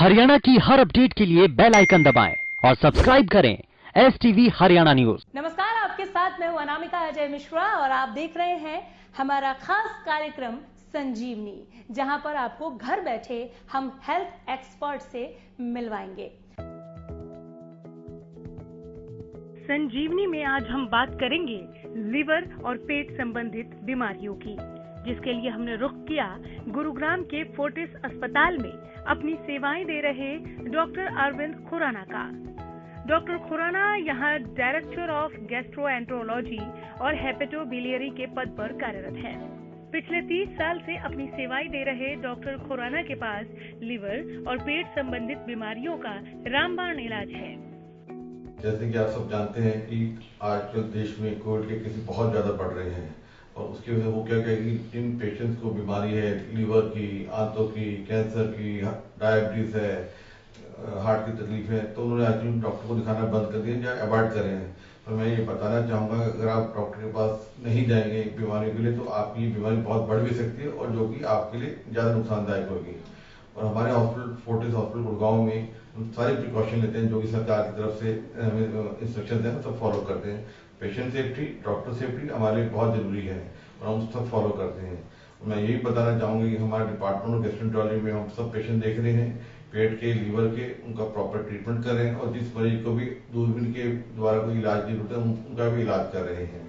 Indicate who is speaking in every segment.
Speaker 1: हरियाणा की हर अपडेट के लिए बेल आइकन दबाएं और सब्सक्राइब करें STV हरियाणा न्यूज।
Speaker 2: नमस्कार, आपके साथ मैं हूं अनामिका अजय मिश्रा और आप देख रहे हैं हमारा खास कार्यक्रम संजीवनी, जहां पर आपको घर बैठे हम हेल्थ एक्सपर्ट से मिलवाएंगे। संजीवनी में आज हम बात करेंगे लिवर और पेट संबंधित बीमारियों की, जिसके लिए हमने रुख किया गुरुग्राम के फोर्टिस अस्पताल में अपनी सेवाएं दे रहे डॉक्टर अरविंद खुराना का। डॉक्टर खुराना यहाँ डायरेक्टर ऑफ गैस्ट्रोएंटरोलॉजी और हेपेटोबिलियरी के पद पर कार्यरत हैं। पिछले 30 साल से अपनी सेवाएं दे रहे डॉक्टर खुराना के पास लिवर और पेट संबंधित बीमारियों का रामबाण इलाज है।
Speaker 3: जैसे कि आप सब जानते हैं कि आजकल देश में कोविड के केसेस बहुत ज्यादा बढ़ रहे हैं और उसकी वजह से वो क्या कहेगी, जिन पेशेंट्स को बीमारी है लिवर की, आंतों की, कैंसर की, डायबिटीज है, हार्ट की तकलीफ है, तो उन्होंने आजकल डॉक्टर को दिखाना बंद कर दिया या अवॉइड कर रहे हैं। तो मैं ये बताना चाहूंगा, अगर आप डॉक्टर के पास नहीं जाएंगे बीमारी के लिए तो आपकी बीमारी बहुत बढ़ भी सकती है और जो कि आपके लिए ज्यादा नुकसानदायक होगी। और हमारे हॉस्पिटल फोर्टिस हॉस्पिटल गुड़गांव में हम सारे प्रिकॉशन लेते हैं, जो कि सरकार की तरफ से इंस्ट्रक्शन है, सब फॉलो करते हैं। पेशेंट सेफ्टी, डॉक्टर सेफ्टी हमारे लिए बहुत जरूरी है और हम सब फॉलो करते हैं। मैं यही बताना चाहूंगा कि हमारे डिपार्टमेंट ऑफ गैस्ट्रोएंटरोलॉजी में हम सब पेशेंट देख रहे हैं, पेट के, लीवर के, उनका प्रॉपर ट्रीटमेंट कर रहे हैं और जिस मरीज को भी दूरबीन के द्वारा कोई इलाज की जरूरत है उनका भी इलाज कर रहे हैं।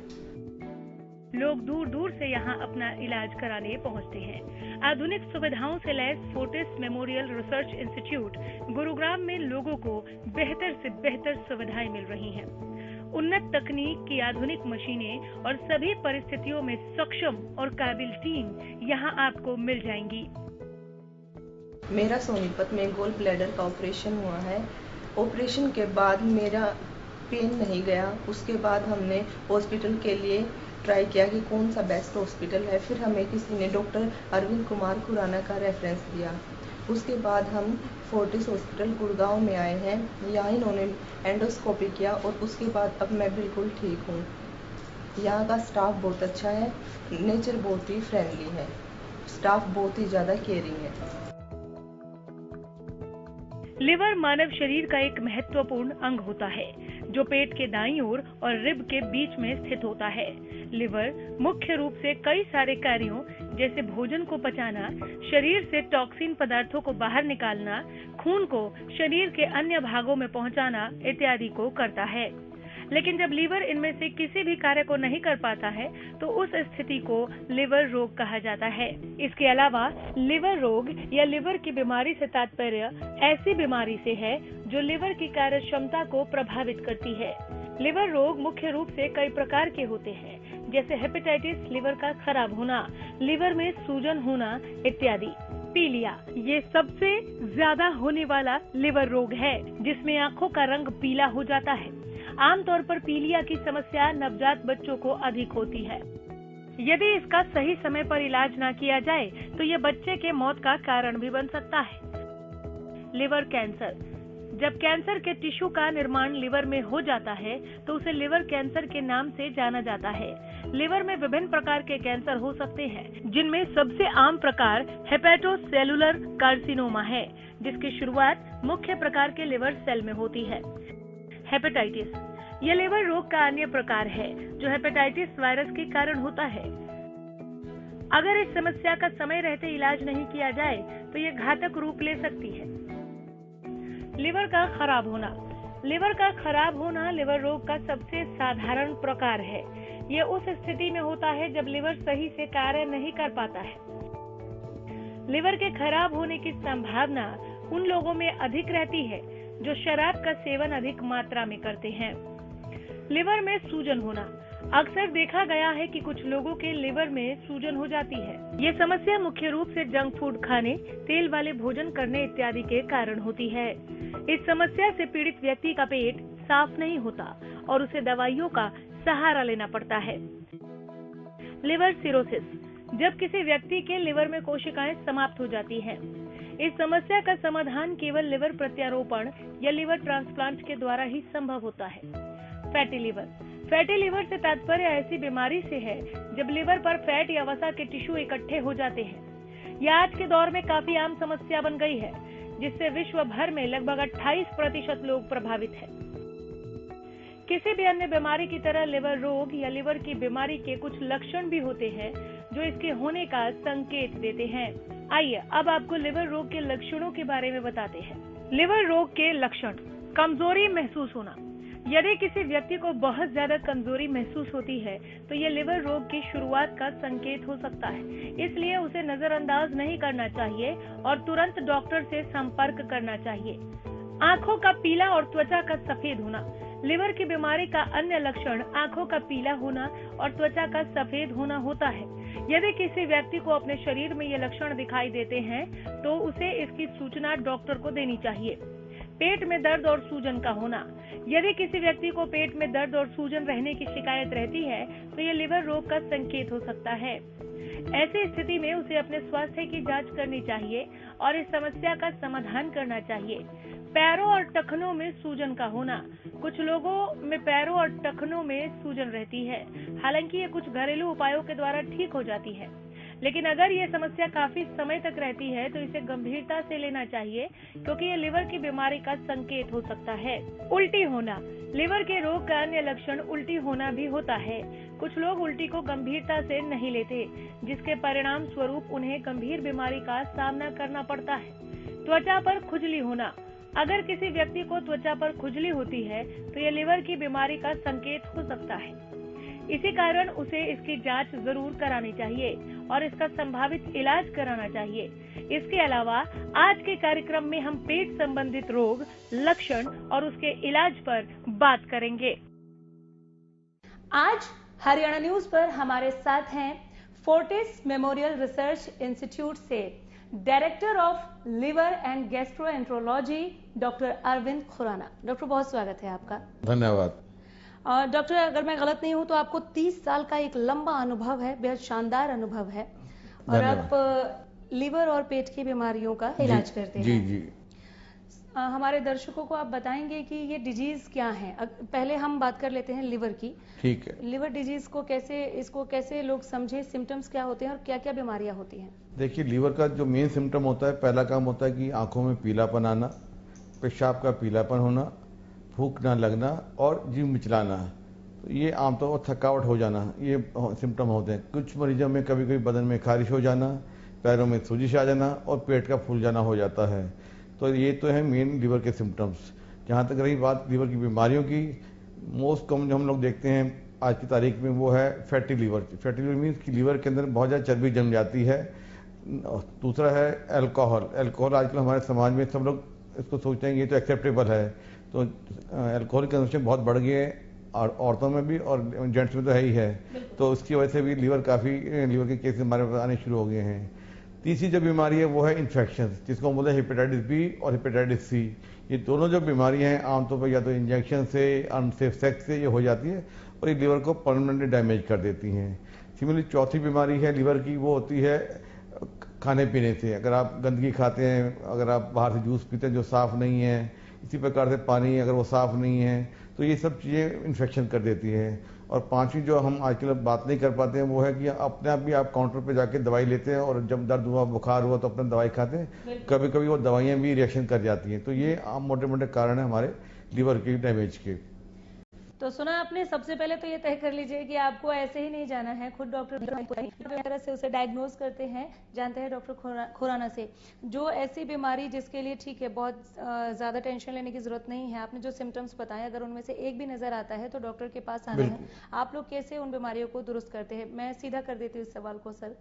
Speaker 2: लोग दूर दूर से यहाँ अपना इलाज कराने पहुँचते हैं। आधुनिक सुविधाओं से लैस Fortis memorial research Institute Gurugram में लोगों को बेहतर से बेहतर सुविधाएं मिल रही हैं। उन्नत तकनीक की आधुनिक मशीनें और सभी परिस्थितियों में सक्षम और काबिल टीम यहाँ आपको मिल जाएंगी।
Speaker 4: मेरा सोनीपत में गोल ब्लैडर का ऑपरेशन हुआ है। ऑपरेशन के बाद मेरा पेन नहीं गया। उसके बाद हमने हॉस्पिटल के लिए ट्राई किया कि कौन सा बेस्ट हॉस्पिटल है। फिर हमें किसी ने डॉक्टर अरविंद कुमार खुराना का रेफरेंस दिया। उसके बाद हम फोर्टिस हॉस्पिटल गुड़गांव में आए हैं। यहाँ इन्होंने एंडोस्कोपी किया और उसके बाद अब मैं बिल्कुल ठीक हूँ। यहाँ का स्टाफ बहुत अच्छा है, नेचर बहुत ही फ्रेंडली है, स्टाफ बहुत ही ज़्यादा केयरिंग है।
Speaker 2: लिवर मानव शरीर का एक महत्वपूर्ण अंग होता है जो पेट के दाईं ओर और रिब के बीच में स्थित होता है। लिवर मुख्य रूप से कई सारे कार्यों जैसे भोजन को पचाना, शरीर से टॉक्सिन पदार्थों को बाहर निकालना, खून को शरीर के अन्य भागों में पहुंचाना इत्यादि को करता है। लेकिन जब लीवर इनमें से किसी भी कार्य को नहीं कर पाता है तो उस स्थिति को लिवर रोग कहा जाता है। इसके अलावा लिवर रोग या लिवर की बीमारी से तात्पर्य ऐसी बीमारी से है जो लिवर की कार्य क्षमता को प्रभावित करती है। लिवर रोग मुख्य रूप से कई प्रकार के होते हैं, जैसे हेपेटाइटिस, लिवर का खराब होना, लिवर में सूजन होना इत्यादि। पीलिया ये सबसे ज्यादा होने वाला लिवर रोग है, जिसमें आंखों का रंग पीला हो जाता है। आमतौर पर पीलिया की समस्या नवजात बच्चों को अधिक होती है। यदि इसका सही समय पर इलाज न किया जाए तो ये बच्चे के मौत का कारण भी बन सकता है। लिवर कैंसर, जब कैंसर के टिश्यू का निर्माण लिवर में हो जाता है तो उसे लिवर कैंसर के नाम से जाना जाता है। लिवर में विभिन्न प्रकार के कैंसर हो सकते हैं, जिनमें सबसे आम प्रकार हेपेटोसेलुलर कार्सिनोमा है, जिसकी शुरुआत मुख्य प्रकार के लिवर सेल में होती है। हेपेटाइटिस यह लिवर रोग का अन्य प्रकार है जो हेपेटाइटिस वायरस के कारण होता है। अगर इस समस्या का समय रहते इलाज नहीं किया जाए तो यह घातक रूप ले सकती है। लिवर का खराब होना, लिवर का खराब होना लिवर रोग का सबसे साधारण प्रकार है। यह उस स्थिति में होता है जब लिवर सही से कार्य नहीं कर पाता है। लिवर के खराब होने की संभावना उन लोगों में अधिक रहती है जो शराब का सेवन अधिक मात्रा में करते हैं। लिवर में सूजन होना, अक्सर देखा गया है कि कुछ लोगों के लिवर में सूजन हो जाती है। ये समस्या मुख्य रूप से जंक फूड खाने, तेल वाले भोजन करने इत्यादि के कारण होती है। इस समस्या से पीड़ित व्यक्ति का पेट साफ नहीं होता और उसे दवाइयों का सहारा लेना पड़ता है। लिवर सिरोसिस, जब किसी व्यक्ति के लिवर में कोशिकाएं समाप्त हो जाती हैं। इस समस्या का समाधान केवल लिवर प्रत्यारोपण या लिवर ट्रांसप्लांट के द्वारा ही संभव होता है। फैटी लिवर, फैटी लिवर से तात्पर्य ऐसी बीमारी से है जब लिवर पर फैट या वसा के टिश्यू इकट्ठे हो जाते हैं। यह आज के दौर में काफी आम समस्या बन गई है, जिससे विश्व भर में लगभग 28% लोग प्रभावित हैं। किसी भी अन्य बीमारी की तरह लिवर रोग या लिवर की बीमारी के कुछ लक्षण भी होते हैं जो इसके होने का संकेत देते हैं। आइए अब आपको लिवर रोग के लक्षणों के बारे में बताते हैं। लिवर रोग के लक्षण: कमजोरी महसूस होना। यदि किसी व्यक्ति को बहुत ज्यादा कमजोरी महसूस होती है तो ये लिवर रोग की शुरुआत का संकेत हो सकता है, इसलिए उसे नजरअंदाज नहीं करना चाहिए और तुरंत डॉक्टर से संपर्क करना चाहिए। आंखों का पीला और त्वचा का सफेद होना। लिवर की बीमारी का अन्य लक्षण आंखों का पीला होना और त्वचा का सफेद होना होता है। यदि किसी व्यक्ति को अपने शरीर में ये लक्षण दिखाई देते हैं तो उसे इसकी सूचना डॉक्टर को देनी चाहिए। पेट में दर्द और सूजन का होना। यदि किसी व्यक्ति को पेट में दर्द और सूजन रहने की शिकायत रहती है तो ये लिवर रोग का संकेत हो सकता है। ऐसी स्थिति में उसे अपने स्वास्थ्य की जांच करनी चाहिए और इस समस्या का समाधान करना चाहिए। पैरों और टखनों में सूजन का होना। कुछ लोगों में पैरों और टखनों में सूजन रहती है, हालांकि ये कुछ घरेलू उपायों के द्वारा ठीक हो जाती है, लेकिन अगर ये समस्या काफी समय तक रहती है तो इसे गंभीरता से लेना चाहिए क्योंकि ये लिवर की बीमारी का संकेत हो सकता है। उल्टी होना। लिवर के रोग का अन्य लक्षण उल्टी होना भी होता है। कुछ लोग उल्टी को गंभीरता से नहीं लेते, जिसके परिणाम स्वरूप उन्हें गंभीर बीमारी का सामना करना पड़ता है। त्वचा पर खुजली होना। अगर किसी व्यक्ति को त्वचा पर खुजली होती है तो यह लिवर की बीमारी का संकेत हो सकता है। इसी कारण उसे इसकी जांच जरूर करानी चाहिए और इसका संभावित इलाज कराना चाहिए। इसके अलावा आज के कार्यक्रम में हम पेट संबंधित रोग, लक्षण और उसके इलाज पर बात करेंगे।
Speaker 5: आज हरियाणा न्यूज पर हमारे साथ हैं फोर्टिस मेमोरियल रिसर्च इंस्टीट्यूट से director of liver and gastroenterology doctor Arvind Khurana. Doctor, बहुत स्वागत है आपका।
Speaker 3: धन्यवाद।
Speaker 5: डॉक्टर, अगर मैं गलत नहीं हूं तो आपको 30 साल का एक लंबा अनुभव है, बेहद शानदार अनुभव है और आप लिवर और पेट की बीमारियों का इलाज करते हैं।
Speaker 3: जी।
Speaker 5: हमारे दर्शकों को आप बताएंगे कि ये डिजीज क्या है। पहले हम बात कर लेते हैं लिवर की।
Speaker 3: ठीक है।
Speaker 5: लिवर डिजीज को कैसे लोग समझे, सिम्टम्स क्या होते हैं और क्या क्या बीमारियां होती हैं?
Speaker 3: देखिए, लीवर का जो मेन सिम्टम होता है, पहला काम होता है कि आंखों में पीलापन आना, पेशाब का पीलापन होना, भूख ना लगना और जीभ मिचलाना। तो ये आमतौर पर थकावट हो जाना, ये सिम्टम होते हैं। कुछ मरीजों में कभी कभी बदन में खारिश हो जाना, पैरों में सोजिश आ जाना और पेट का फूल जाना हो जाता है। तो ये तो है मेन लीवर के सिम्टम्स। जहाँ तक रही बात लीवर की बीमारियों की, मोस्ट कॉमन जो हम लोग देखते हैं आज की तारीख में वो है fatty liver. Fatty liver means कि लीवर के अंदर बहुत ज़्यादा चर्बी जम जाती है। दूसरा है अल्कोहल। अल्कोहल आजकल हमारे समाज में सब लोग इसको सोचते हैं ये तो एक्सेप्टेबल है, तो अल्कोहल की कंजम्पशन बहुत बढ़ गई है और औरतों में भी और जेंट्स में तो है ही है। तो उसकी वजह से भी लीवर के केस हमारे पास आने शुरू हो गए हैं। तीसरी जो बीमारी है वो है इन्फेक्शन, जिसको हम बोलते हैं हेपेटाइटिस बी और हेपेटाइटिस सी। ये दोनों जो बीमारियां हैं आमतौर पर या तो इंजेक्शन से, अनसेफ सेक्स से ये हो जाती है और ये लीवर को परमानेंटली डैमेज कर देती हैं। सिमिलरली चौथी बीमारी है लीवर की, वो होती है खाने पीने से। अगर आप गंदगी खाते हैं, अगर आप बाहर से जूस पीते हैं जो साफ़ नहीं है, इसी प्रकार से पानी अगर वो साफ़ नहीं है, तो ये सब चीज़ें इन्फेक्शन कर देती हैं। और पांचवी जो हम आजकल बात नहीं कर पाते हैं वो है कि अपने आप भी आप काउंटर पे जाके दवाई लेते हैं और जब दर्द हुआ, बुखार हुआ तो अपने दवाई खाते हैं। कभी कभी वो दवाइयाँ भी रिएक्शन कर जाती हैं। तो ये आम मोटे मोटे कारण है हमारे लीवर के डैमेज के।
Speaker 5: तो सुना आपने। सबसे पहले तो ये तय कर लीजिए कि आपको ऐसे ही नहीं जाना है, खुद डॉक्टर से उसे डायग्नोज करते हैं, जानते हैं डॉक्टर खुराना से। जो ऐसी बीमारी जिसके लिए ठीक है बहुत ज्यादा टेंशन लेने की जरूरत नहीं है, आपने जो सिम्टम्स बताए अगर उनमें से एक भी नजर आता है तो डॉक्टर के पास आना है। आप लोग कैसे उन बीमारियों को दुरुस्त करते हैं? मैं सीधा कर देती हूँ इस सवाल को। सर,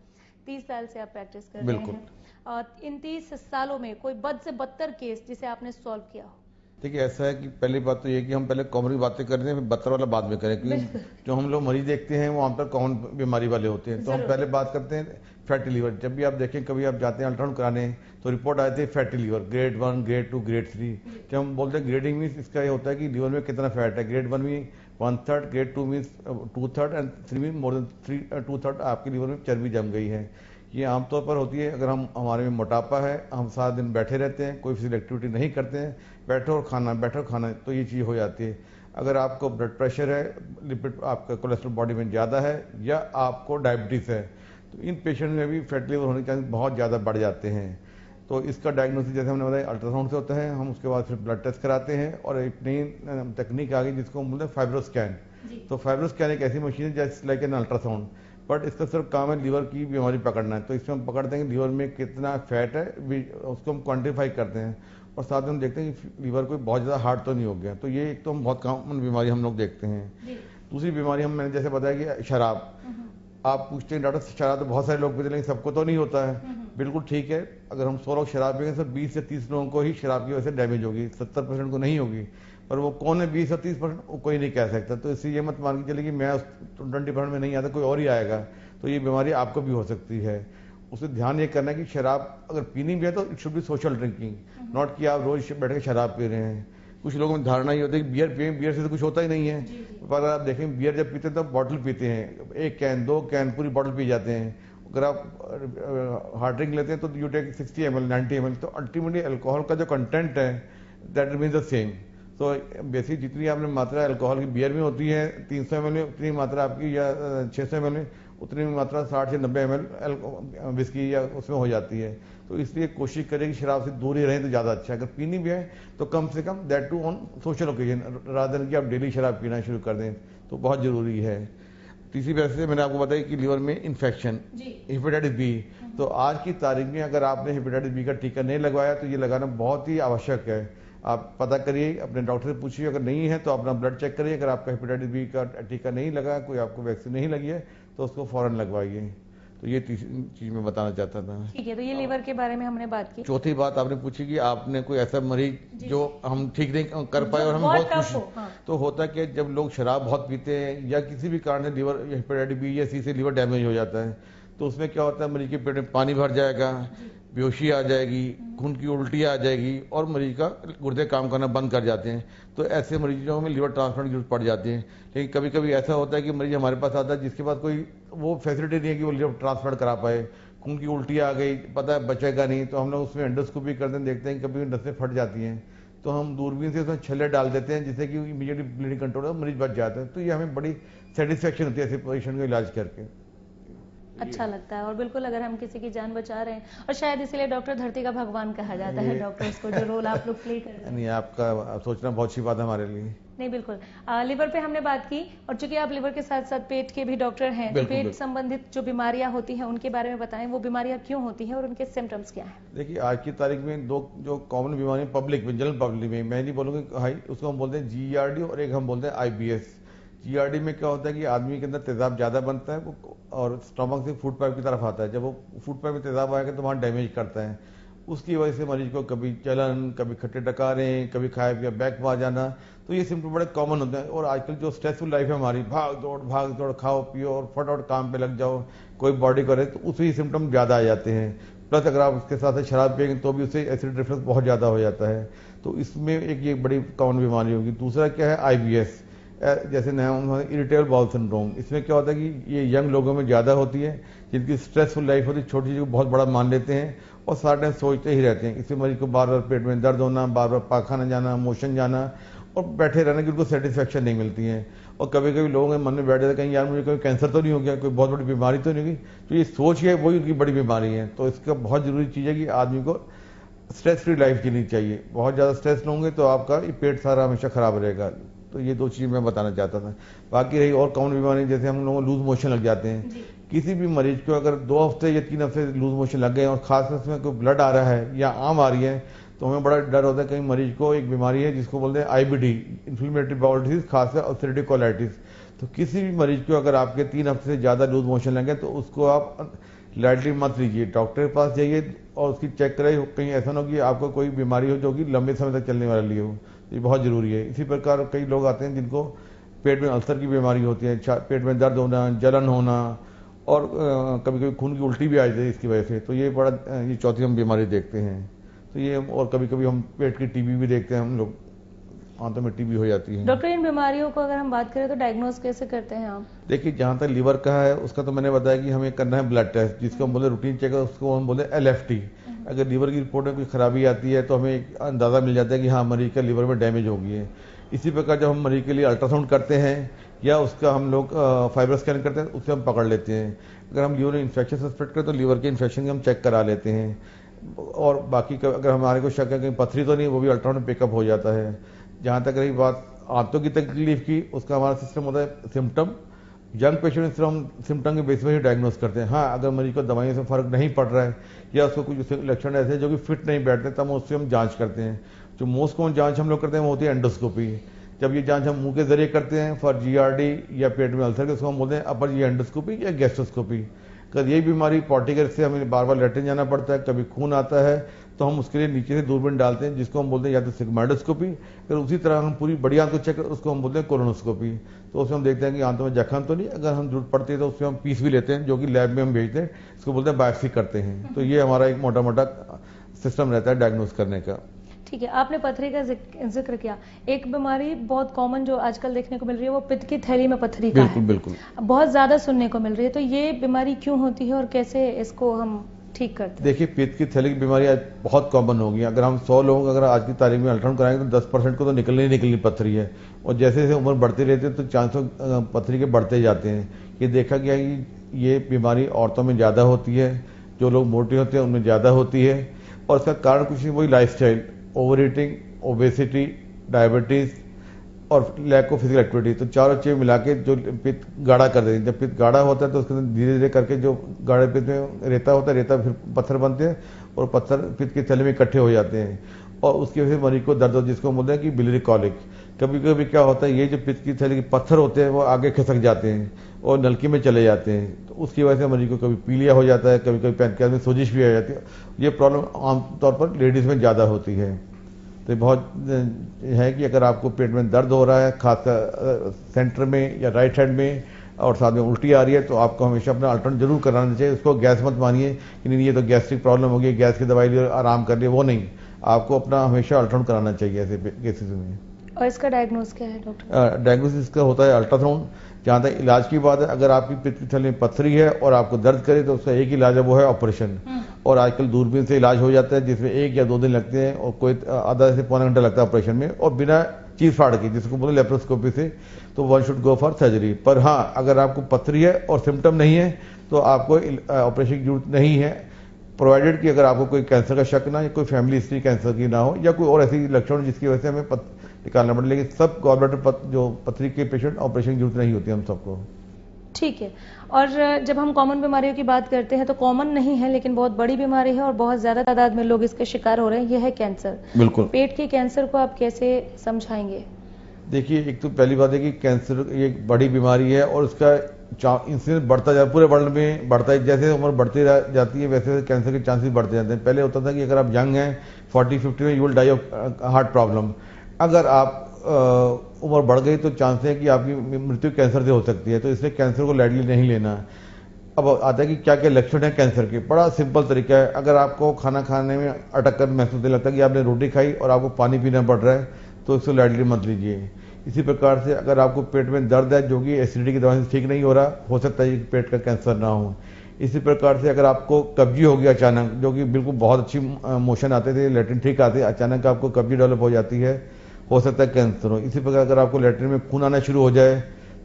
Speaker 5: 30 साल से आप प्रैक्टिस कर रहे हैं और इन 30 सालों में कोई बद से बदतर केस जिसे आपने सॉल्व किया हो?
Speaker 3: देखिए, ऐसा है कि पहली बात तो ये कि हम पहले कॉमन बातें करते हैं, फिर बदतर वाला बाद में करें, क्योंकि जो हम लोग मरीज देखते हैं वो आमतौर कॉमन बीमारी वाले होते हैं। तो हम पहले बात करते हैं फैटी लीवर। जब भी आप देखें, कभी आप जाते हैं अल्ट्रासाउंड कराने तो रिपोर्ट आती है fatty liver, grade 1, grade 2, grade 3। जब हम बोलते हैं ग्रेडिंग मीन्स इसका ये होता है कि लीवर में कितना फैट है। ग्रेड 1 में 1/3, grade 2 means 2/3 and 3 mean more than 2/3 आपके लीवर में चर्बी जम गई है। ये आमतौर पर होती है अगर हमारे में मोटापा है, हम सारा दिन बैठे रहते हैं, कोई फिजिकल एक्टिविटी नहीं करते हैं, बैठो और खाना, तो ये चीज़ हो जाती है। अगर आपको ब्लड प्रेशर है, लिपिड आपका कोलेस्ट्रॉल बॉडी में ज़्यादा है या आपको डायबिटीज़ है, तो इन पेशेंट में भी फैटी लीवर होने के चांस बहुत ज़्यादा बढ़ जाते हैं। तो तो इसका डायग्नोसिस जैसे हमने बताया अल्ट्रासाउंड से होता है, हम उसके बाद फिर ब्लड टेस्ट कराते हैं और एक नई तकनीक आ गई जिसको हम बोलते हैं फाइब्रोस्कैन। तो फाइब्रोस्कैन एक ऐसी मशीन है जैसे लाइक एन अल्ट्रासाउंड, बट इसका सिर्फ काम है लीवर की बीमारी पकड़ना है। तो इसमें हम पकड़ते हैं कि लीवर में कितना फैट है, उसको हम क्वान्टिफाई करते हैं और साथ में हम देखते हैं कि लीवर कोई बहुत ज़्यादा हार्ड तो नहीं हो गया। तो ये एक तो हम बहुत कॉमन बीमारी हम लोग देखते हैं। दूसरी बीमारी मैंने जैसे बताया कि शराब, आप पूछते हैं डॉक्टर शराब तो बहुत सारे लोग पीते लेकिन सबको तो नहीं होता है। बिल्कुल ठीक है, अगर हम 100 लोग शराब पिएंगे तो 20 से 30 लोगों को ही शराब की वजह से डैमेज होगी, 70% को नहीं होगी। पर वो कौन है 20 और 30%, वो कोई नहीं कह सकता। तो इससे ये मत मान के चलिए कि मैं 20% में नहीं आता, कोई और ही आएगा। तो ये बीमारी आपको भी हो सकती है। उसे ध्यान ये करना है कि शराब अगर पीनी भी है तो it should be social drinking, not कि आप रोज बैठ के शराब पी रहे हैं। कुछ लोगों में धारणा ये होती है कि बियर पिए, बियर से तो कुछ होता ही नहीं है। पर आप देखें बियर जब पीते हैं तो बॉटल पीते हैं, 1 कैन 2 कैन पूरी बॉटल पी जाते हैं। अगर आप हार्ड ड्रिंक लेते हैं तो यू टेक 60 ml 90 ml, तो अल्टीमेटली अल्कोहल का जो कंटेंट है दैट रिमेन्स द सेम। तो बेसिक जितनी आपने मात्रा अल्कोहल की बियर में होती है 300 ml में, उतनी मात्रा आपकी या 600 ml में, उतनी मात्रा 60 से 90 ml विस्की या उसमें हो जाती है। तो इसलिए कोशिश करें कि शराब से दूर ही रहें तो ज़्यादा अच्छा है। अगर पीनी भी है तो कम से कम that too on social occasion, rather than कि आप डेली शराब पीना शुरू कर दें, तो बहुत ज़रूरी है। तीसरी वजह से मैंने आपको बताया कि लीवर में इन्फेक्शन, हेपेटाइटिस बी। तो आज की तारीख में अगर आपने हेपेटाइटिस बी का टीका नहीं लगवाया तो ये लगाना बहुत ही आवश्यक है। आप पता करिए, अपने डॉक्टर से पूछिए, अगर नहीं है तो अपना ब्लड चेक करिए। अगर आपका हेपेटाइटिस बी का टीका नहीं लगा, कोई आपको वैक्सीन नहीं लगी है तो उसको फौरन लगवाइए। तो ये तीसरी चीज मैं बताना चाहता था।
Speaker 5: ठीक है, तो ये लीवर के बारे में हमने बात की।
Speaker 3: चौथी बात आपने पूछी कि आपने कोई ऐसा मरीज जो हम ठीक नहीं कर पाए और हम बहुत खुश हैं।
Speaker 5: हाँ।
Speaker 3: तो होता है कि जब लोग शराब बहुत पीते हैं या किसी भी कारण से लीवर हेपेटाइटिस बी या सी से लीवर डैमेज हो जाता है, तो उसमें क्या होता है, मरीज के पेट में पानी भर जाएगा, बेहोशी आ जाएगी, खून की उल्टी आ जाएगी और मरीज का गुर्दे काम करना बंद कर जाते हैं। तो ऐसे मरीजों में लीवर ट्रांसप्लांट की जरूरत पड़ जाती है। लेकिन कभी कभी ऐसा होता है कि मरीज हमारे पास आता है जिसके पास कोई वो फैसिलिटी नहीं है कि वो लीवर ट्रांसप्लांट करा पाए, खून की उल्टी आ गई, पता है बचेगा नहीं, तो हम लोग उसमें एंडोस्कोपी करते हैं, देखते हैं कभी नसें फट जाती हैं, तो हम दूरबीन से उसमें छल्ले डाल देते हैं जिससे कि इमीडिएटली ब्लीडिंग कंट्रोल हो, मरीज बच जाता है। तो ये हमें बड़ी सेटिस्फेक्शन होती है ऐसे पेशेंट का इलाज करके,
Speaker 5: अच्छा लगता है। और बिल्कुल अगर हम किसी की जान बचा रहे हैं, और शायद इसीलिए डॉक्टर धरती का भगवान कहा जाता है डॉक्टर्स को, जो रोल आप लोग प्ले करते हैं।
Speaker 3: नहीं, आपका सोचना बहुत अच्छी बात है हमारे लिए।
Speaker 5: नहीं बिल्कुल, लिवर पे हमने बात की, और चूंकि आप लिवर के साथ साथ पेट के भी डॉक्टर हैं, तो पेट संबंधित जो बीमारियां होती हैं उनके बारे में बताएं, वो बीमारियां क्यों होती हैं और उनके सिम्टम्स क्या हैं?
Speaker 3: देखिए, आज की तारीख में दो जो कॉमन बीमारी पब्लिक में, जनरल पब्लिक में, मैं नहीं बोलूँगा हाई, उसको हम बोलते हैं GERD और एक हम बोलते हैं IBS। GERD में क्या होता है कि आदमी के अंदर तेजाब ज़्यादा बनता है और स्टमक से फूड पाइप की तरफ आता है। जब वो फूड पाइप में तेजाब आएगा तो वहाँ डैमेज करता है, उसकी वजह से मरीज को कभी जलन, कभी खट्टे डकारे, कभी खाए पिए बैक में आ जाना। तो ये सिम्टम बड़े कॉमन होते हैं। और आजकल जो स्ट्रेसफुल लाइफ है हमारी, भाग दौड़ खाओ पियो और फटाफट काम पे लग जाओ, कोई बॉडी करे, तो उससे ही सिम्टम ज़्यादा आ जाते हैं। प्लस अगर आप उसके साथ शराब पिएंगे तो भी उससे एसिड रिफ्लक्स बहुत ज़्यादा हो जाता है। तो इसमें एक ये बड़ी कॉमन बीमारी होगी। दूसरा क्या है, IBS, जैसे नाम इरिटेबल बाउल सिंड्रोम। इसमें क्या होता है कि ये यंग लोगों में ज़्यादा होती है, जिनकी स्ट्रेसफुल लाइफ होती है, छोटी चीज़ को बहुत बड़ा मान लेते हैं और सारा टाइम सोचते ही रहते हैं। इससे मरीज को बार बार पेट में दर्द होना, बार बार पाखाना जाना, मोशन जाना और बैठे रहने की उनको सेटिस्फेक्शन नहीं मिलती है। और कभी कभी लोगों के मन में बैठ जाते हैं कहीं यार मुझे कोई कैंसर तो नहीं हो गया, कोई बहुत बड़ी बीमारी तो नहीं हुई। तो ये सोच है वही उनकी बड़ी बीमारी है। तो इसका बहुत ज़रूरी चीज़ है कि आदमी को स्ट्रेस फ्री लाइफ जीनी चाहिए। बहुत ज़्यादा स्ट्रेस लोगे तो आपका पेट सारा हमेशा खराब रहेगा। तो ये दो चीज़ मैं बताना चाहता था। बाकी रही और कॉमन बीमारी, जैसे हम लोगों को लूज मोशन लग जाते हैं। किसी भी मरीज को अगर 2 हफ्ते या 3 हफ्ते लूज मोशन लग गए और खासकर उसमें कोई ब्लड आ रहा है या आम आ रही है, तो हमें बड़ा डर होता है कहीं मरीज को एक बीमारी है जिसको बोलते हैं IBD, इन्फ्लेमेटरी बाउल डिजीज, खासकर अल्सरेटिव कोलाइटिस। तो किसी भी मरीज को अगर आपके 3 हफ्ते से ज़्यादा लूज मोशन लगे तो उसको आप लाइटली मत लीजिए, डॉक्टर के पास जाइए और उसकी चेक कराइए। कहीं ऐसा ना हो कि आपको कोई बीमारी हो जो कि लंबे समय तक चलने वाली हो। ये बहुत ज़रूरी है। इसी प्रकार कई लोग आते हैं जिनको पेट में अल्सर की बीमारी होती है, पेट में दर्द होना, जलन होना और कभी कभी खून की उल्टी भी आ जाती है इसकी वजह से। तो ये ये चौथी हम बीमारी देखते हैं। तो ये, और कभी कभी हम पेट की TB भी देखते हैं, हम लोग आंतों में TB हो जाती है।
Speaker 5: डॉक्टर, इन बीमारियों को अगर हम बात करें तो डायग्नोज कैसे करते हैं आप?
Speaker 3: देखिए, जहाँ तक लीवर का है उसका तो मैंने बताया कि हमें करना है ब्लड टेस्ट, जिसको हम बोले रूटीन चेक, उसको हम बोले LFT। अगर लीवर की रिपोर्ट में कोई खराबी आती है तो हमें एक अंदाज़ा मिल जाता है कि हाँ मरीज का लीवर में डैमेज हो गई है। इसी प्रकार जब हम मरीज के लिए अल्ट्रासाउंड करते हैं या उसका हम लोग फाइब्रोस्कैन करते हैं, उससे हम पकड़ लेते हैं। अगर हम लीवर में इन्फेक्शन सस्पेक्ट करें तो लीवर के इन्फेक्शन के हम चेक करा लेते हैं। और बाकी अगर हमारे को शक है कि पथरी तो नहीं, वो भी अल्ट्रासाउंड में पिकअप हो जाता है। जहाँ तक रही बात आंतों की तकलीफ की, उसका हमारा सिस्टम होता है सिम्टम। यंग पेशेंट से हम सिम्टम के बेस में ही डायग्नोस करते हैं। हाँ, अगर मरीज को दवाइयों से फर्क नहीं पड़ रहा है या उसको कुछ लक्षण ऐसे जो कि फिट नहीं बैठते, तब उससे हम जांच करते हैं। जो मोस्ट कॉमन जांच हम लोग करते हैं वो होती है एंडोस्कोपी। जब ये जांच हम मुंह के जरिए करते हैं फॉर जीआरडी या पेट में अल्सर के, उसको हम बोलते हैं अपर जी एंडोस्कोपी या गैस्ट्रोस्कोपी। अगर यही बीमारी पॉर्टिकर से हमें बार बार लेटरिन जाना पड़ता है, कभी खून आता है, तो हम उसके लिए नीचे से दूरबीन डालते हैं, जिसको हम बोलते हैं या तो सिग्माइडोस्कोपी। अगर उसी तरह हम पूरी बड़ी आंत को चेक करें, उसको हम बोलते हैं कोलोनोस्कोपी। तो उसमें हम देखते हैं कि आंतों में जख्म तो नहीं, अगर हम जरूरत पड़ती है तो उसमें हम पीस भी लेते हैं, जो कि लैब में हम भेजते हैं, इसको बोलते हैं बायोप्सी करते हैं। तो ये हमारा एक मोटा मोटा सिस्टम रहता है डायग्नोस करने का।
Speaker 5: ठीक है, आपने पथरी का जिक्र किया। एक बीमारी बहुत कॉमन जो आजकल देखने को मिल रही है वो पित्त की थैली में पथरी का है।
Speaker 3: बिल्कुल
Speaker 5: बहुत ज्यादा सुनने को मिल रही है, तो ये बीमारी क्यों होती है और कैसे इसको हम ठीक करते हैं?
Speaker 3: देखिए, पित्त की थैली की बीमारी आज बहुत कॉमन हो गई। अगर हम 100 लोग अगर आज की तारीख में अल्ट्रासाउंड कराएंगे तो 10% को तो निकलनी पथरी है। और जैसे जैसे उम्र बढ़ती रहती है तो चांसेस पथरी के बढ़ते जाते हैं। ये देखा गया कि ये बीमारी औरतों में ज़्यादा होती है, जो लोग मोटे होते हैं उनमें ज़्यादा होती है। और इसका कारण कुछ नहीं, वही lifestyle, over eating, obesity, diabetes और लैक ऑफ फिजिकल एक्टिविटी। तो चारों चीज़ मिला के जो पित्त गाढ़ा कर देती है। जब पित्त गाढ़ा होता है तो उसके अंदर धीरे धीरे करके जो गाढ़े पित्त में रेता होता है, रेता फिर पत्थर बनते हैं और पत्थर पित्त की थैली में इकट्ठे हो जाते हैं और उसकी वजह से मरीज को दर्द होता है, जिसको हम बोलते हैं कि बिलियरी कॉलिक। कभी कभी क्या होता है, ये जो पित्त की थैली के पत्थर होते हैं वो आगे खिसक जाते हैं और नलकी में चले जाते हैं। तो उसकी वजह से मरीज को कभी पीलिया हो जाता है, कभी कभी पैनक्रियाज में सोजिश भी आ जाती है। ये प्रॉब्लम आमतौर पर लेडीज़ में ज़्यादा होती है। तो बहुत है कि अगर आपको पेट में दर्द हो रहा है, खासकर सेंटर में या राइट साइड में, और साथ में उल्टी आ रही है, तो आपको हमेशा अपना अल्ट्रासाउंड जरूर कराना चाहिए। उसको गैस मत मानिए कि नहीं ये तो गैस्ट्रिक प्रॉब्लम हो गई, गैस की दवाई लिए आराम कर लिए, वो नहीं। आपको अपना हमेशा अल्ट्रासाउंड कराना चाहिए ऐसे केसेस में।
Speaker 5: और इसका डायग्नोस क्या है डॉक्टर?
Speaker 3: डायग्नोसिस का होता है अल्ट्रासाउंड। जहाँ तक इलाज की बात है, अगर आपकी पित्त की थैली में पथरी है और आपको दर्द करे तो उसका एक ही इलाज है, वो है ऑपरेशन। और आजकल दूरबीन से इलाज हो जाता है, जिसमें 1 या 2 दिन लगते हैं और कोई आधा से पौना घंटा लगता है ऑपरेशन में, और बिना चीज फाड़ के, जिसको बोलते हैं लेप्रोस्कोपी से, तो one should go for surgery. पर हाँ, अगर आपको पथरी है और सिम्टम नहीं है तो आपको ऑपरेशन की जरूरत नहीं है, प्रोवाइडेड कि अगर आपको कोई कैंसर का शक ना, या कोई फैमिली हिस्ट्री कैंसर की ना हो, या कोई और ऐसी लक्षण जिसकी वजह से हमें निकालना पड़े। लेकिन सब गॉलब्लैडर जो पथरी के पेशेंट ऑपरेशन की जरूरत नहीं होती हम सबको।
Speaker 5: ठीक है। और जब हम कॉमन बीमारियों की बात करते हैं तो कॉमन नहीं है लेकिन बहुत बड़ी बीमारी है और बहुत ज्यादा तादाद में लोग इसके शिकार हो रहे हैं, यह है कैंसर।
Speaker 3: बिल्कुल।
Speaker 5: पेट के कैंसर को आप कैसे समझाएंगे?
Speaker 3: देखिए, एक तो पहली बात है कि कैंसर एक बड़ी बीमारी है और उसका इंसिडेंस बढ़ता जाता है, पूरे वर्ल्ड में बढ़ता है। जैसे उम्र बढ़ती जाती है वैसे कैंसर के चांसेस बढ़ते जाते हैं। पहले होता था कि अगर आप यंग हैं 40-50 में, you will die of heart problem. अगर आप उम्र बढ़ गई तो चांस है कि आपकी मृत्यु कैंसर से हो सकती है। तो इसलिए कैंसर को लाइटली नहीं लेना। अब आता है कि क्या क्या लक्षण है कैंसर के। बड़ा सिंपल तरीका है, अगर आपको खाना खाने में अटक कर महसूस होने लगता है कि आपने रोटी खाई और आपको पानी पीना पड़ रहा है, तो इसको लाइटली मत लीजिए। इसी प्रकार से अगर आपको पेट में दर्द है जो कि एसिडिटी की दवा से ठीक नहीं हो रहा, हो सकता है कि पेट का कैंसर ना हो। इसी प्रकार से अगर आपको कब्जी हो गई अचानक, जो कि बिल्कुल बहुत अच्छी मोशन आते थे, लैट्रिन ठीक आते, अचानक आपको कब्जी डेवलप हो जाती है, हो सकता है कैंसर हो। इसी प्रकार अगर आपको लैट्रिन में खून आना शुरू हो जाए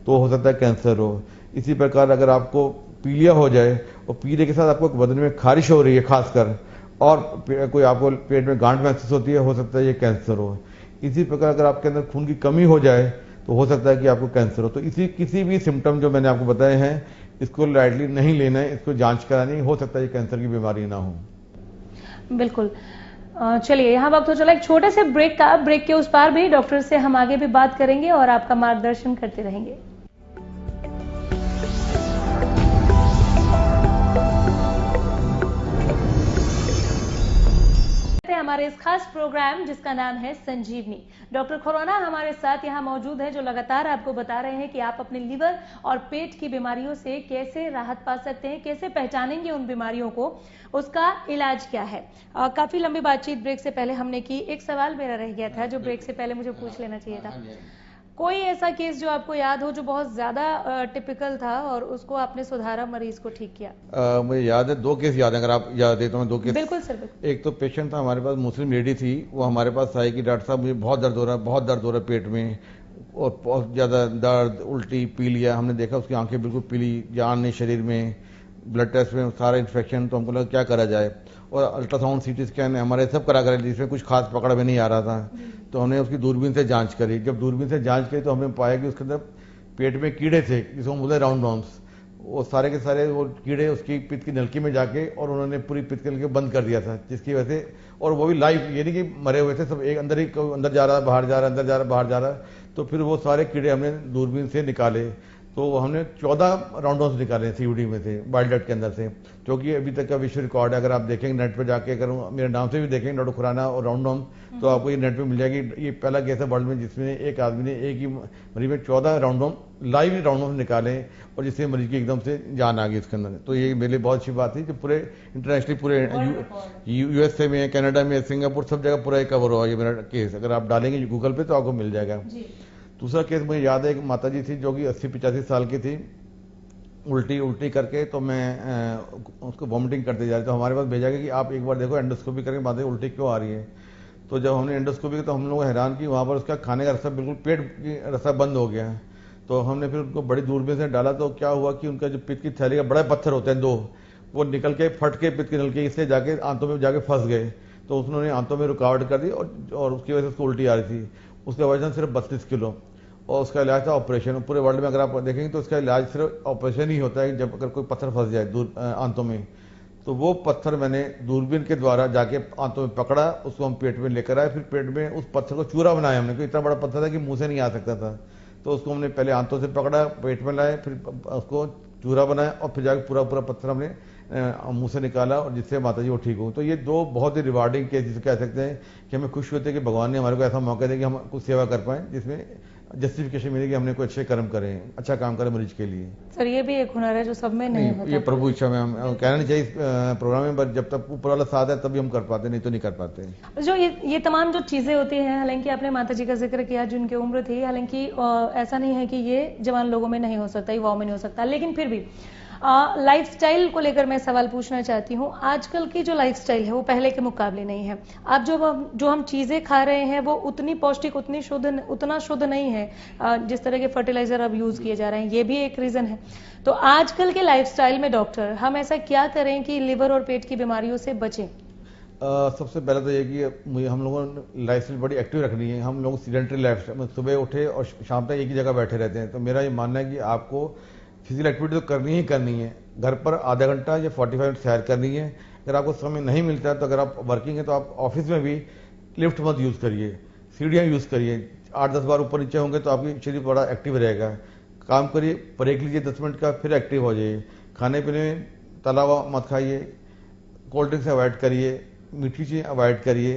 Speaker 3: तो हो सकता है कैंसर हो। इसी प्रकार अगर आपको पीलिया हो जाए और पीले के साथ आपको बदन में खारिश हो रही है खासकर, और कोई आपको पेट में गांठ महसूस होती है, हो सकता है ये कैंसर हो। इसी प्रकार अगर आपके अंदर खून की कमी हो जाए तो हो सकता है कि आपको कैंसर हो। तो किसी भी सिम्टम जो मैंने आपको बताए हैं, इसको लाइटली नहीं लेना है, इसको जांच करानी। हो सकता है ये कैंसर की बीमारी ना हो।
Speaker 5: बिल्कुल। चलिए, यहाँ वक्त हो चला एक छोटे से ब्रेक का। ब्रेक के उस पार भी डॉक्टर से हम आगे भी बात करेंगे और आपका मार्गदर्शन करते रहेंगे। हमारे इस खास प्रोग्राम जिसका नाम है संजीवनी। डॉक्टर खुराना हमारे साथ यहाँ मौजूद है, जो लगातार आपको बता रहे हैं कि आप अपने लीवर और पेट की बीमारियों से कैसे राहत पा सकते हैं, कैसे पहचानेंगे उन बीमारियों को, उसका इलाज क्या है। काफी लंबी बातचीत ब्रेक से पहले हमने की। एक सवाल मेरा रह गया था जो ब्रेक से पहले मुझे पूछ लेना चाहिए था। कोई ऐसा केस जो आपको याद हो जो बहुत ज्यादा टिपिकल था और उसको आपने सुधारा, मरीज को ठीक किया?
Speaker 3: मुझे याद है, 2 केस याद है, अगर आप याद देता हूँ 2 केस।
Speaker 5: बिल्कुल सर, बिल्कुल।
Speaker 3: एक तो पेशेंट था हमारे पास, मुस्लिम लेडी थी, वो हमारे पास आई कि डॉक्टर साहब मुझे बहुत दर्द हो रहा है, बहुत दर्द हो रहा है पेट में, और बहुत ज़्यादा दर्द, उल्टी, पीलिया। हमने देखा उसकी आंखें बिल्कुल पीली, जान नहीं शरीर में, ब्लड टेस्ट में सारा इन्फेक्शन। तो हमको लगा क्या करा जाए। और अल्ट्रासाउंड, सीटी स्कैन, एमआरआई सब करा कर, जिसमें कुछ खास पकड़ में नहीं आ रहा था। तो हमने उसकी दूरबीन से जांच करी। जब दूरबीन से जांच करी तो हमने पाया कि उसके अंदर पेट में कीड़े थे, जिसको बोलते हैं राउंड वॉर्म्स। वो सारे के सारे वो कीड़े उसकी पित्त की नलकी में जाके और उन्होंने पूरी पित्त की नलकी बंद कर दिया था, जिसकी वजह से, और वो भी लाइव, ये नहीं कि मरे हुए थे, सब एक अंदर ही, अंदर जा रहा है, बाहर जा रहा है, अंदर जा रहा है, बाहर जा रहा है। तो फिर वो सारे कीड़े हमने दूरबीन से निकाले। तो हमने 14 राउंड वॉर्म्स निकाले सीयूडी में से, वाइल्ड डट के अंदर से, जो कि अभी तक का विश्व रिकॉर्ड है। अगर आप देखेंगे नेट पे जाके, अगर मेरे नाम से भी देखेंगे डॉक्टर खुराना और राउंड वॉर्म, तो आपको ये नेट पे मिल जाएगी। ये पहला केस है वर्ल्ड में जिसमें एक आदमी ने एक ही मरीज में 14 round warm, live round warm निकाले, और जिससे मरीज की एकदम से जान आ गई इसके अंदर। तो ये मेरे लिए बहुत अच्छी बात थी कि पूरे इंटरनेशनली, पूरे यूएसए में, कनाडा में, सिंगापुर, सब जगह पूरा कवर हुआ ये मेरा केस। अगर आप डालेंगे गूगल पे तो आपको मिल जाएगा। दूसरा केस मुझे याद है, एक माता जी थी जो कि 80-85 साल की थी, उल्टी करके, तो मैं उसको वॉमिटिंग करते जा रही, तो हमारे पास भेजा गया कि आप एक बार देखो एंडोस्कोपी करके माता जी उल्टी क्यों आ रही है। तो जब हमने एंडोस्कोपी की तो हम लोग हैरान कि वहाँ पर उसका खाने का रास्ता, बिल्कुल पेट की रास्ता बंद हो गया है। तो हमने फिर उनको बड़ी दूरबीन से डाला, तो क्या हुआ कि उनका जो पित्त की थैली का बड़ा पत्थर होते हैं 2, वो निकल के फट के पित्त की नलकी इससे जाके आंतों में जाके फंस गए। तो उन्होंने आंतों में रुकावट कर दी और उसकी वजह से उसको उल्टी आ रही थी। उसका वजन सिर्फ 32 किलो, और उसका इलाज था ऑपरेशन। पूरे वर्ल्ड में अगर आप देखेंगे तो उसका इलाज सिर्फ ऑपरेशन ही होता है, जब अगर कोई पत्थर फंस जाए आंतों में। तो वो पत्थर मैंने दूरबीन के द्वारा जाके आंतों में पकड़ा, उसको हम पेट में लेकर आए, फिर पेट में उस पत्थर को चूरा बनाया हमने, क्योंकि इतना बड़ा पत्थर था कि मुंह से नहीं आ सकता था। तो उसको हमने पहले आंतों से पकड़ा, पेट में लाए, फिर उसको चूरा बनाया, और फिर जाके पूरा पत्थर हमने मुंह से निकाला, और जिससे माता जी वो ठीक हो। तो ये 2 बहुत ही रिवार्डिंग केस जिसे कह सकते हैं कि हमें खुश होते हैं कि भगवान ने हमारे को ऐसा मौका दिया कि हम कुछ सेवा कर पाएं, जिसमें जस्टिफिकेशन मिले कि हमने कोई अच्छे कर्म करें, अच्छा काम करें मरीज के लिए।
Speaker 5: सर ये भी एक हुनर है जो सब में नहीं होता।
Speaker 3: ये प्रभु इच्छा में हम कहना नहीं चाहिए प्रोग्राम में, पर जब तक ऊपर वाला साथ है तभी हम कर पाते, नहीं तो नहीं कर पाते।
Speaker 5: जो ये तमाम जो चीजें होती हैं, हालांकि आपने माता जी का जिक्र किया जिनकी उम्र थी, हालांकि ऐसा नहीं है कि ये जवान लोगों में नहीं हो सकता, युवाओं में नहीं हो सकता, लेकिन फिर भी लाइफस्टाइल को लेकर मैं सवाल पूछना चाहती हूँ। आजकल की जो लाइफस्टाइल है वो पहले के मुकाबले नहीं है। अब जो हम चीजें खा रहे हैं वो उतनी पौष्टिक, उतना शुद्ध नहीं है जिस तरह के फर्टिलाइजर अब यूज किए जा रहे हैं, ये भी एक रीजन है। तो आजकल के लाइफस्टाइल में डॉक्टर हम ऐसा क्या करें कि लिवर और पेट की बीमारियों से बचें?
Speaker 3: सबसे पहले तो ये कि हम लोगों ने लाइफस्टाइल बड़ी एक्टिव रखनी है। हम लोग सीडेंटरी लाइफस्टाइल, सुबह उठे और शाम तक एक ही जगह बैठे रहते हैं। तो मेरा ये मानना है कि आपको फिजिकल एक्टिविटी तो करनी ही करनी है। घर पर आधा घंटा या 45 मिनट सैर करनी है। अगर आपको समय नहीं मिलता है तो अगर आप वर्किंग है तो आप ऑफिस में भी लिफ्ट मत यूज़ करिए, सीढ़ियाँ यूज़ करिए। 8-10 बार ऊपर नीचे होंगे तो आपकी शरीर बड़ा एक्टिव रहेगा। काम करिए, ब्रेक लीजिए 10 मिनट का, फिर एक्टिव हो जाइए। खाने पीने में तला हुआ मत खाइए, कोल्ड ड्रिंक्स अवॉइड करिए, मीठी चीज़ें अवॉइड करिए,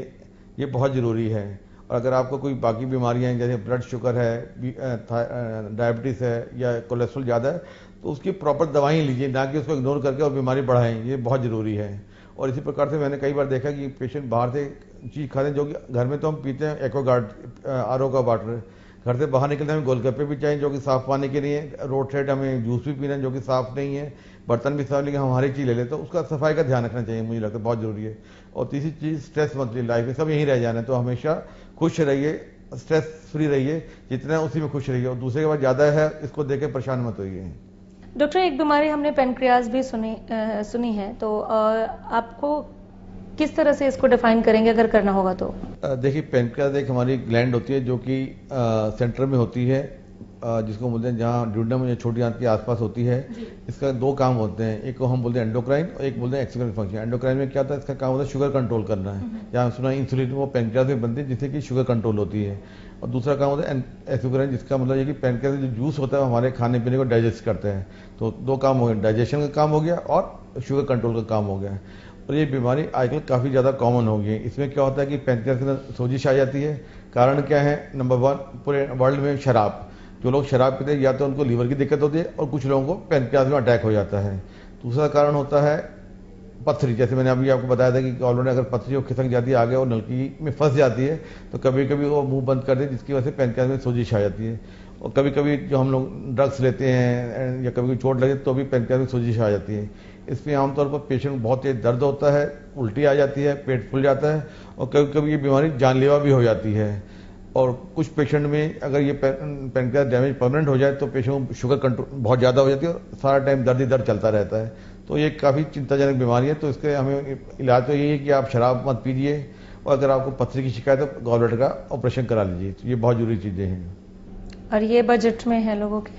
Speaker 3: ये बहुत ज़रूरी है। और अगर आपको कोई बाकी बीमारियां हैं जैसे ब्लड शुगर है, डायबिटीज़ है या कोलेस्ट्रॉल ज़्यादा है, तो उसकी प्रॉपर दवाएं लीजिए, ना कि उसको इग्नोर करके और बीमारी बढ़ाएं, ये बहुत ज़रूरी है। और इसी प्रकार से मैंने कई बार देखा कि पेशेंट बाहर से चीज़ खाते हैं जो कि घर में तो हम पीते हैं एक्वागार्ड, आरओ का वाटर, घर से बाहर निकलते हमें गोलगप्पे भी चाहिए जो कि साफ़ पानी के लिए, रोड साइड हमें जूस भी पीना है जो कि साफ़ नहीं है, बर्तन भी साफ, लेकिन हम हमारी चीज़ ले लेते तो उसका सफाई का ध्यान रखना चाहिए, मुझे लगता है बहुत ज़रूरी है। और तीसरी चीज़ स्ट्रेस मत लीजिए, लाइफ में सब यहीं रह जाना है, तो हमेशा खुश रहिए, स्ट्रेस फ्री रहिए, जितना है उसी में खुश रहिए, और दूसरे के बाद ज़्यादा है इसको देख के परेशान मत होइए।
Speaker 5: डॉक्टर, एक बीमारी हमने पेनक्रियाज भी सुनी है, तो आपको किस तरह से इसको डिफाइन करेंगे अगर करना होगा तो?
Speaker 3: देखिए, पेनक्रियाज एक हमारी ग्लैंड होती है जो कि सेंटर में होती है, जिसको बोलते हैं जहाँ ड्यूडम या छोटी आंत के आसपास होती है। इसका 2 काम होते हैं, एक को हम बोलते हैं एंडोक्राइन और एक बोलते हैं एक्सोक्राइन फंक्शन। एंडोक्राइन में क्या होता है, इसका काम होता है शुगर कंट्रोल करना है, जहाँ सुना इंसुलिन वो पेनक्रियाज में बनती है जिससे कि शुगर कंट्रोल होती है। और दूसरा काम होता है एक्सोक्राइन, जिसका मतलब ये कि पेनक्रियाज जो जूस होता है हमारे खाने पीने को डाइजेस्ट करते हैं। तो 2 काम हो गए, डाइजेशन का काम हो गया और शुगर कंट्रोल का काम हो गया। और ये बीमारी आजकल काफ़ी ज़्यादा कॉमन हो गई है। इसमें क्या होता है कि पेनक्रियाज के अंदर सोजिश आ जाती है। कारण क्या है, नंबर 1 पूरे वर्ल्ड में शराब, जो लोग शराब पीते हैं या तो उनको लीवर की दिक्कत होती है और कुछ लोगों को पेनक्रियाज में अटैक हो जाता है। दूसरा कारण होता है पथरी, जैसे मैंने अभी आपको बताया था कि ऑलरेडी अगर पथरी वो खिसक जाती है आगे और नलकी में फंस जाती है तो कभी कभी वो मुंह बंद कर दे, जिसकी वजह से पेनक्रियाज में सोजिश आ जाती है। और कभी कभी जो हम लोग ड्रग्स लेते हैं या कभी चोट लगे तो भी पेनक्रियाज में सोजिश आ जाती है। इसमें आमतौर पर पेशेंट बहुत तेज दर्द होता है, उल्टी आ जाती है, पेट फूल जाता है और कभी कभी ये बीमारी जानलेवा भी हो जाती है। और कुछ पेशेंट में अगर ये पेनक्रियाज डैमेज परमानेंट हो जाए तो पेशेंट को शुगर कंट्रोल बहुत ज़्यादा हो जाती है और सारा टाइम दर्द ही दर्द चलता रहता है। तो ये काफ़ी चिंताजनक बीमारी है। तो इसके हमें इलाज तो यही है कि आप शराब मत पीजिए, और अगर आपको पथरी की शिकायत है तो गॉल ब्लैडर का ऑपरेशन करा लीजिए। तो ये बहुत जरूरी चीज़ें हैं।
Speaker 5: और ये बजट में है लोगों के?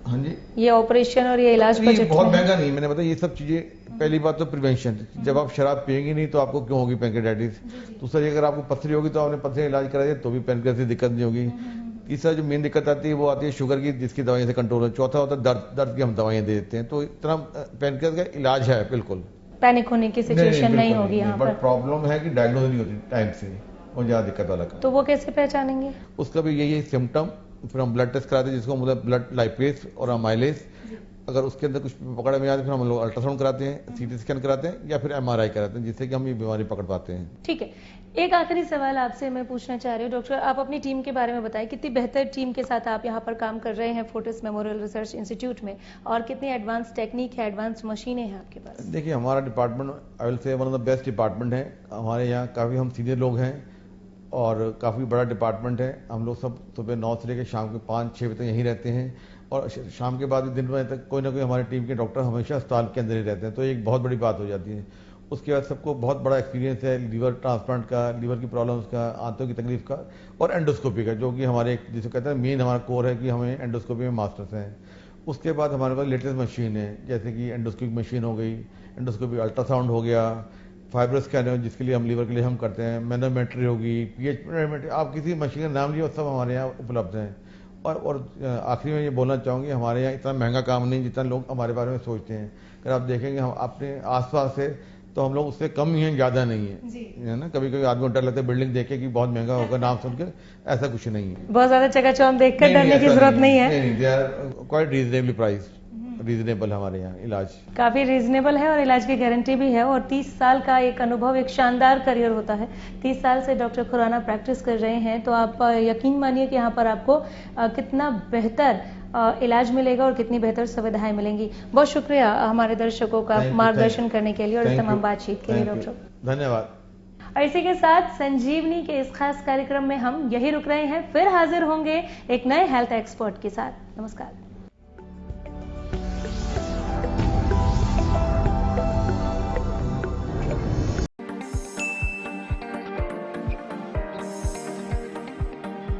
Speaker 3: हाँ जी,
Speaker 5: ये ऑपरेशन और ये इलाज
Speaker 3: ये
Speaker 5: बजट
Speaker 3: बहुत
Speaker 5: में
Speaker 3: महंगा नहीं, मैंने बताया ये सब चीज़ें। पहली बात तो प्रिवेंशन, जब आप शराब पिएंगे नहीं तो आपको क्यों होगी पैंक्रियाटाइटिस। दूसरा, अगर आपको पथरी होगी तो आपने पथरी का इलाज करा दिया तो भी पैंक्रियास की दिक्कत नहीं होगी। तीसरा जो मेन दिक्कत आती है वो आती है शुगर की, जिसकी दवाइयाँ से कंट्रोल है। चौथा होता है दर्द की हम दवाइयाँ दे देते हैं। तो इतना पैंक्रियास का इलाज है, बिल्कुल
Speaker 5: पैनिक होने की सिचुएशन नहीं होगी यहाँ पर।
Speaker 3: बट प्रॉब्लम है कि डायग्नोज नहीं होती टाइम से, वो ज़्यादा दिक्कत वाला का।
Speaker 5: तो वो कैसे पहचानेंगे?
Speaker 3: उसका भी यही सिम्टम, फिर हम ब्लड टेस्ट कराते हैं जिसको मतलब ब्लड लाइपेज और अमाइलेज। अगर उसके अंदर कुछ पकड़ में आए तो फिर हम लोग अल्ट्रासाउंड कराते हैं, सीटी स्कैन कराते हैं, या फिर MRI कराते हैं, जिससे कि हम ये बीमारी पकड़ पाते हैं।
Speaker 5: ठीक है, एक आखिरी सवाल आपसे मैं पूछना चाह रही हूँ डॉक्टर, आप अपनी टीम के बारे में बताएं। कितनी बेहतर टीम के साथ आप यहाँ पर काम कर रहे हैं फोर्टिस मेमोरियल रिसर्च इंस्टीट्यूट में, और कितनी एडवांस टेक्निक है, एडवांस मशीनें हैं आपके पास?
Speaker 3: देखिए, हमारा department I will say one of the best department है। हमारे यहाँ काफ़ी हम सीनियर लोग हैं और काफ़ी बड़ा डिपार्टमेंट है। हम लोग सब सुबह 9 से लेकर शाम के 5-6 बजे तक यहीं रहते हैं, और शाम के बाद भी दिन में तक कोई ना कोई हमारी टीम के डॉक्टर हमेशा अस्पताल के अंदर ही रहते हैं। तो एक बहुत बड़ी बात हो जाती है। उसके बाद सबको बहुत बड़ा एक्सपीरियंस है लीवर ट्रांसप्लांट का, लीवर की प्रॉब्लम्स का, आंतों की तकलीफ का, और एंडोस्कोपी का, जो कि हमारे जिसे कहते हैं मेन हमारा कोर है कि हमें एंडोस्कोपी में मास्टर्स हैं। उसके बाद हमारे पास लेटेस्ट मशीन है, जैसे कि एंडोस्कोपी मशीन हो गई, एंडोस्कोपी अल्ट्रासाउंड हो गया, फाइब्रो स्कैन जिसके लिए हम लीवर के लिए हम करते हैं, मैनोमेट्री होगी, पीएच मैनोमेट्री, आप किसी मशीन का नाम लिए सब हमारे यहाँ उपलब्ध हैं। और आखिरी में ये बोलना चाहूँगी, हमारे यहाँ इतना महंगा काम नहीं जितना लोग हमारे बारे में सोचते हैं। अगर आप देखेंगे हम अपने आसपास से, तो हम लोग उससे कम ही हैं, ज़्यादा नहीं है ना। कभी कभी आदमी को डर लगता है बिल्डिंग देखे कि बहुत महंगा होगा नाम सुनकर, ऐसा कुछ नहीं है।
Speaker 5: बहुत ज्यादा चकाचौंध देखकर डरने की जरूरत नहीं है।
Speaker 3: नहीं, they are quite reasonably price, reasonable हमारे यहाँ इलाज
Speaker 5: काफी रीजनेबल है और इलाज की गारंटी भी है। और 30 साल का एक अनुभव, एक शानदार करियर होता है। 30 साल से डॉक्टर खुराना प्रैक्टिस कर रहे हैं, तो आप यकीन मानिए कि यहाँ पर आपको कितना बेहतर इलाज मिलेगा और कितनी बेहतर सुविधाएं मिलेंगी। बहुत शुक्रिया हमारे दर्शकों का मार्गदर्शन करने के लिए और इस तमाम बातचीत के लिए डॉक्टर,
Speaker 3: धन्यवाद।
Speaker 5: और इसी के साथ संजीवनी के इस खास कार्यक्रम में हम यही रुक रहे हैं। फिर हाजिर होंगे एक नए हेल्थ एक्सपर्ट के साथ। नमस्कार।